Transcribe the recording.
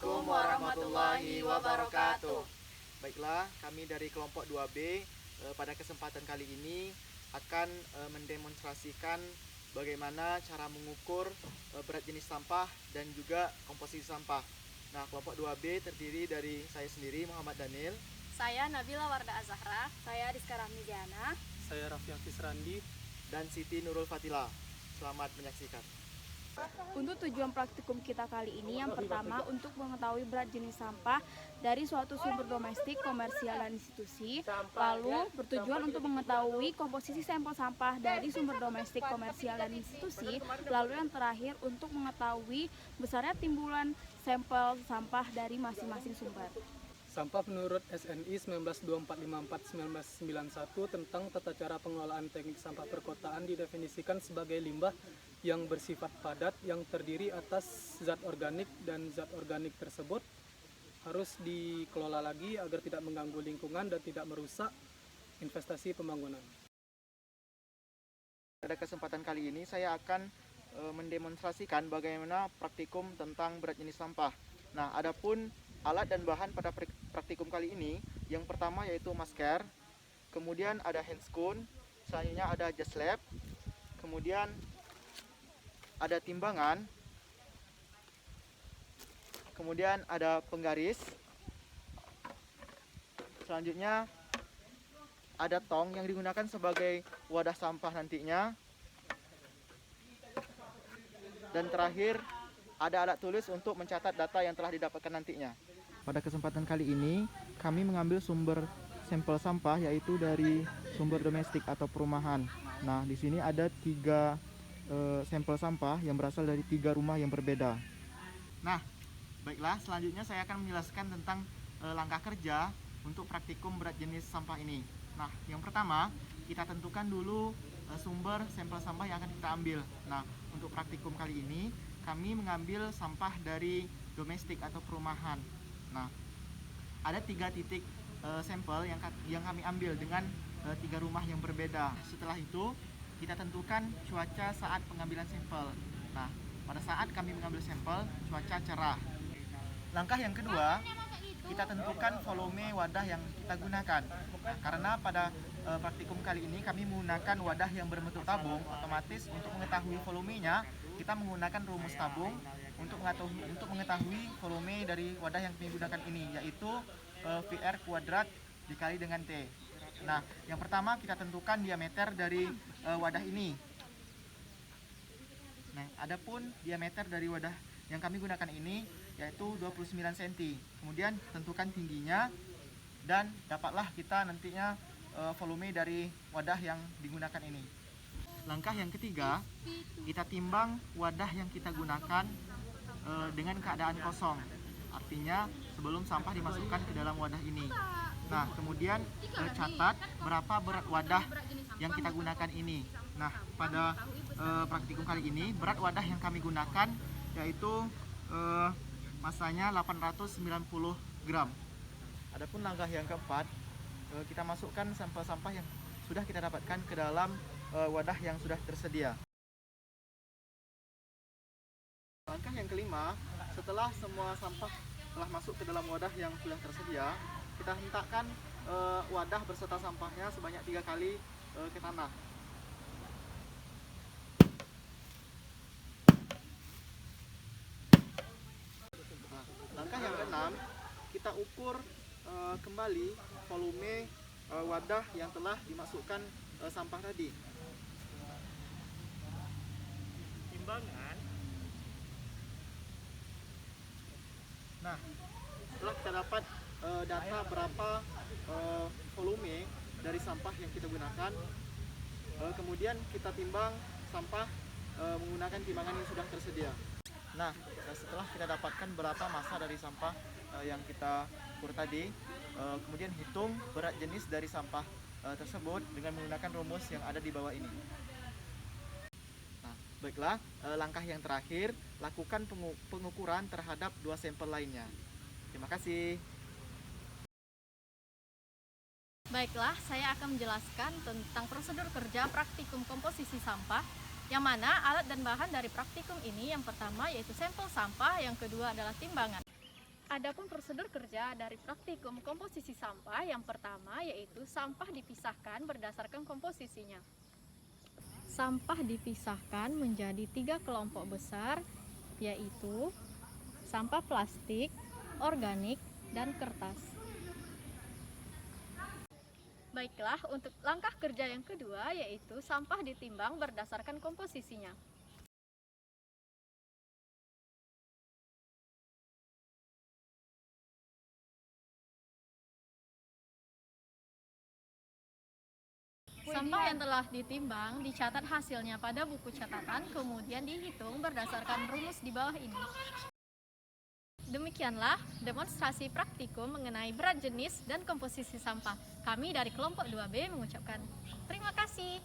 Assalamualaikum warahmatullahi wabarakatuh. Baiklah, kami dari kelompok 2B pada kesempatan kali ini akan mendemonstrasikan bagaimana cara mengukur berat jenis sampah dan juga komposisi sampah. Nah, kelompok 2B terdiri dari saya sendiri, Muhammad Daniel. Saya Nabila Warda Azahra. Saya Rizka Rahmidiana. Saya Raffi Hafiz Randi. Dan Siti Nurul Fatila. Selamat menyaksikan. Untuk tujuan praktikum kita kali ini, yang pertama untuk mengetahui berat jenis sampah dari suatu sumber domestik, komersial, dan institusi. Lalu bertujuan untuk mengetahui komposisi sampel sampah dari sumber domestik, komersial, dan institusi. Lalu yang terakhir untuk mengetahui besarnya timbulan sampel sampah dari masing-masing sumber. Sampah menurut SNI 1924-1991 tentang tata cara pengelolaan teknik sampah perkotaan didefinisikan sebagai limbah yang bersifat padat yang terdiri atas zat organik, dan zat organik tersebut harus dikelola lagi agar tidak mengganggu lingkungan dan tidak merusak investasi pembangunan. Pada kesempatan kali ini saya akan mendemonstrasikan bagaimana praktikum tentang berat jenis sampah. Nah, adapun alat dan bahan pada praktikum kali ini, yang pertama yaitu masker, kemudian ada handscoon, selanjutnya ada jas lab, kemudian ada timbangan, kemudian ada penggaris, selanjutnya ada tong yang digunakan sebagai wadah sampah nantinya, dan terakhir ada alat tulis untuk mencatat data yang telah didapatkan nantinya. Pada kesempatan kali ini, kami mengambil sumber sampel sampah yaitu dari sumber domestik atau perumahan. Nah, di sini ada 3 sampel sampah yang berasal dari 3 rumah yang berbeda. Nah, baiklah, selanjutnya saya akan menjelaskan tentang langkah kerja untuk praktikum berat jenis sampah ini. Nah, yang pertama, kita tentukan dulu sumber sampel sampah yang akan kita ambil. Nah, untuk praktikum kali ini, kami mengambil sampah dari domestik atau perumahan. Nah, ada 3 titik sampel yang kami ambil dengan 3 rumah yang berbeda. Setelah itu, kita tentukan cuaca saat pengambilan sampel. Nah, pada saat kami mengambil sampel, cuaca cerah. Langkah yang kedua, kita tentukan volume wadah yang kita gunakan. Nah, karena pada praktikum kali ini kami menggunakan wadah yang berbentuk tabung, otomatis untuk mengetahui volumenya, kita menggunakan rumus tabung untuk mengetahui volume dari wadah yang kami gunakan ini, yaitu VR kuadrat dikali dengan T. Nah, yang pertama kita tentukan diameter dari wadah ini. Nah, adapun diameter dari wadah yang kami gunakan ini yaitu 29 cm. Kemudian tentukan tingginya dan dapatlah kita nantinya volume dari wadah yang digunakan ini. Langkah yang ketiga, kita timbang wadah yang kita gunakan dengan keadaan kosong. Artinya sebelum sampah dimasukkan ke dalam wadah ini. Nah, kemudian catat berapa berat wadah yang kita gunakan ini. Nah, pada praktikum kali ini berat wadah yang kami gunakan yaitu masanya 890 gram. Adapun langkah yang keempat, kita masukkan sampel sampah yang sudah kita dapatkan ke dalam wadah yang sudah tersedia. Langkah yang kelima, setelah semua sampah telah masuk ke dalam wadah yang sudah tersedia, kita hentakkan wadah beserta sampahnya sebanyak 3 kali ke tanah. Nah, langkah yang keenam, kita ukur kembali volume wadah yang telah dimasukkan sampah tadi. Timbangan. Nah, setelah kita dapat data berapa volume dari sampah yang kita gunakan, kemudian kita timbang sampah menggunakan timbangan yang sudah tersedia. Nah, setelah kita dapatkan berapa massa dari sampah yang kita ukur tadi, kemudian hitung berat jenis dari sampah tersebut dengan menggunakan rumus yang ada di bawah ini. Nah, baiklah, langkah yang terakhir, lakukan pengukuran terhadap 2 sampel lainnya. Terima kasih. Baiklah, saya akan menjelaskan tentang prosedur kerja praktikum komposisi sampah, yang mana alat dan bahan dari praktikum ini yang pertama yaitu sampel sampah, yang kedua adalah timbangan. Adapun prosedur kerja dari praktikum komposisi sampah yang pertama yaitu sampah dipisahkan berdasarkan komposisinya. Sampah dipisahkan menjadi 3 kelompok besar, yaitu sampah plastik, organik, dan kertas. Baiklah, untuk langkah kerja yang kedua yaitu sampah ditimbang berdasarkan komposisinya. Sampah yang telah ditimbang dicatat hasilnya pada buku catatan, kemudian dihitung berdasarkan rumus di bawah ini. Demikianlah demonstrasi praktikum mengenai berat jenis dan komposisi sampah. Kami dari kelompok 2B mengucapkan terima kasih.